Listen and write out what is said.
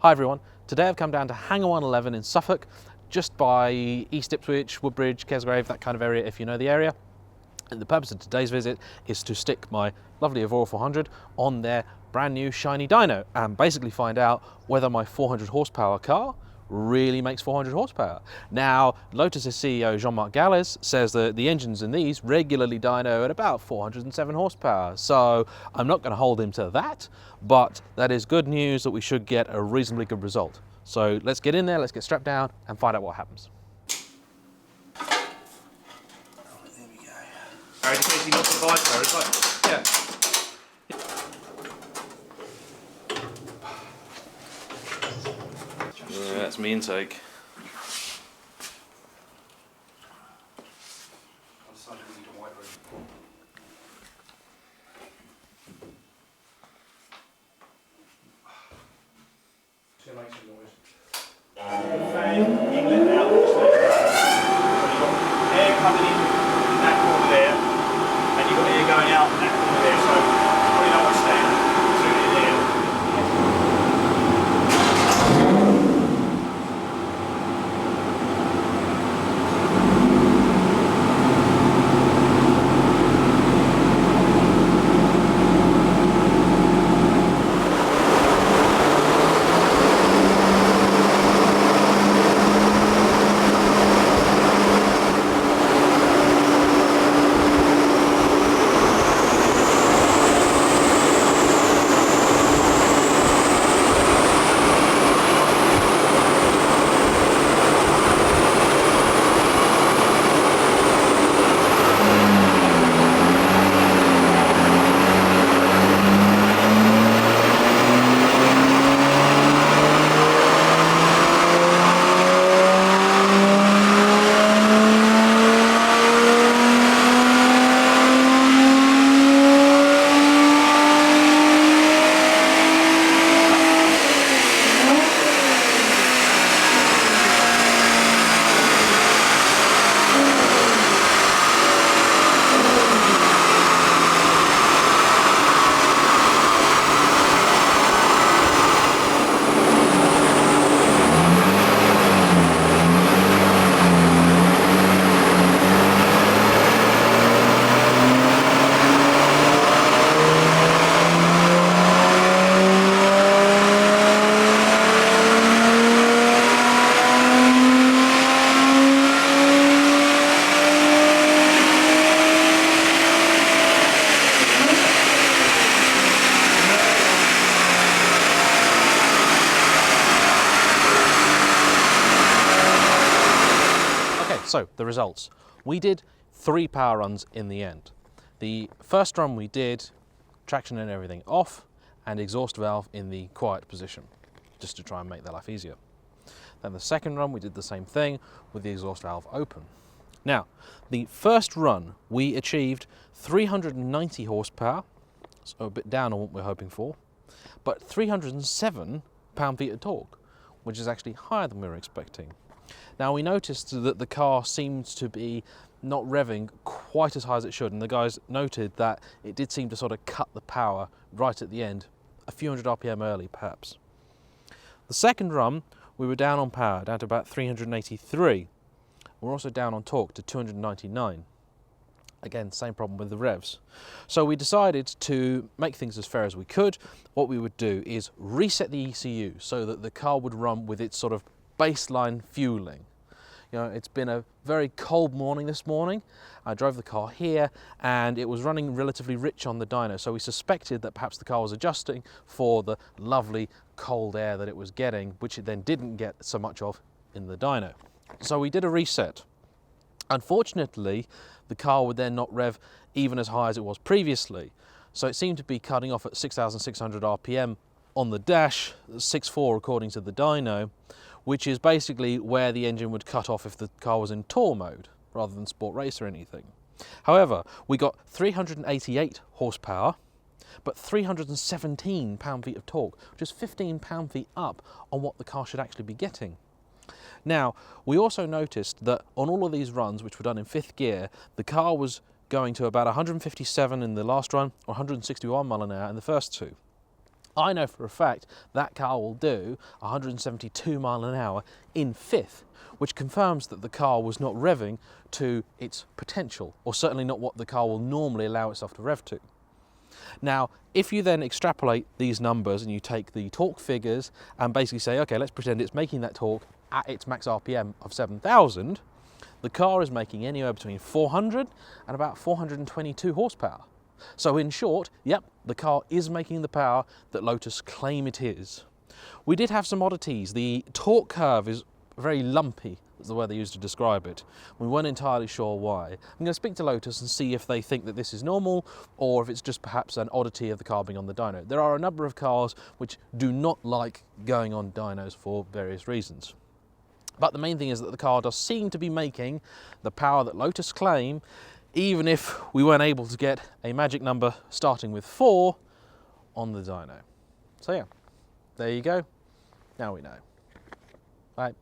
Hi everyone, today I've come down to Hangar 111 in Suffolk, just by East Ipswich, Woodbridge, Kesgrave, that kind of area if you know the area. And the purpose of today's visit is to stick my lovely Evora 400 on their brand new shiny dyno and basically find out whether my 400 horsepower car really makes 400 horsepower. Now, Lotus's CEO Jean-Marc Galles says that the engines in these regularly dyno at about 407 horsepower. So I'm not going to hold him to that, but that is good news that we should get a reasonably good result. So let's get in there, let's get strapped down and find out what happens. There we go. Harry, in case he not survived her, it's like, yeah. Yeah, that's my intake. Fan, you can let it out. So you've got air coming in that corner there, and you've got air going out that corner there. So probably not understand. Tune in there. So the results. We did 3 power runs in the end. The first run we did traction and everything off and exhaust valve in the quiet position, just to try and make their life easier. Then the second run we did the same thing with the exhaust valve open. Now, the first run we achieved 390 horsepower, so a bit down on what we're hoping for, but 307 pound-feet of torque, which is actually higher than we were expecting. Now, we noticed that the car seemed to be not revving quite as high as it should, and the guys noted that it did seem to sort of cut the power right at the end, a few hundred RPM early perhaps. The second run, we were down on power, down to about 383. We're also down on torque to 299. Again, same problem with the revs. So we decided to make things as fair as we could. What we would do is reset the ECU so that the car would run with its sort of baseline fueling. You know, it's been a very cold morning this morning. I drove the car here and it was running relatively rich on the dyno, so we suspected that perhaps the car was adjusting for the lovely cold air that it was getting, which it then didn't get so much of in the dyno. So we did a reset. Unfortunately, the car would then not rev even as high as it was previously, so it seemed to be cutting off at 6,600 RPM on the dash, 6.4 according to the dyno, which is basically where the engine would cut off if the car was in tour mode rather than sport race or anything. However, we got 388 horsepower, but 317 pound-feet of torque, which is 15 pound-feet up on what the car should actually be getting. Now, we also noticed that on all of these runs, which were done in 5th gear, the car was going to about 157 in the last run, or 161 mile an hour in the first two. I know for a fact that car will do 172 mile an hour in fifth, which confirms that the car was not revving to its potential, or certainly not what the car will normally allow itself to rev to. Now, if you then extrapolate these numbers and you take the torque figures and basically say, okay, let's pretend it's making that torque at its max RPM of 7,000, the car is making anywhere between 400 and about 422 horsepower. So in short, yep, the car is making the power that Lotus claim it is. We did have some oddities. The torque curve is very lumpy, is the word they used to describe it. We weren't entirely sure why. I'm going to speak to Lotus and see if they think that this is normal or if it's just perhaps an oddity of the car being on the dyno. There are a number of cars which do not like going on dynos for various reasons. But the main thing is that the car does seem to be making the power that Lotus claim, even if we weren't able to get a magic number starting with 4 on the dyno. So yeah, there you go. Now we know. Bye.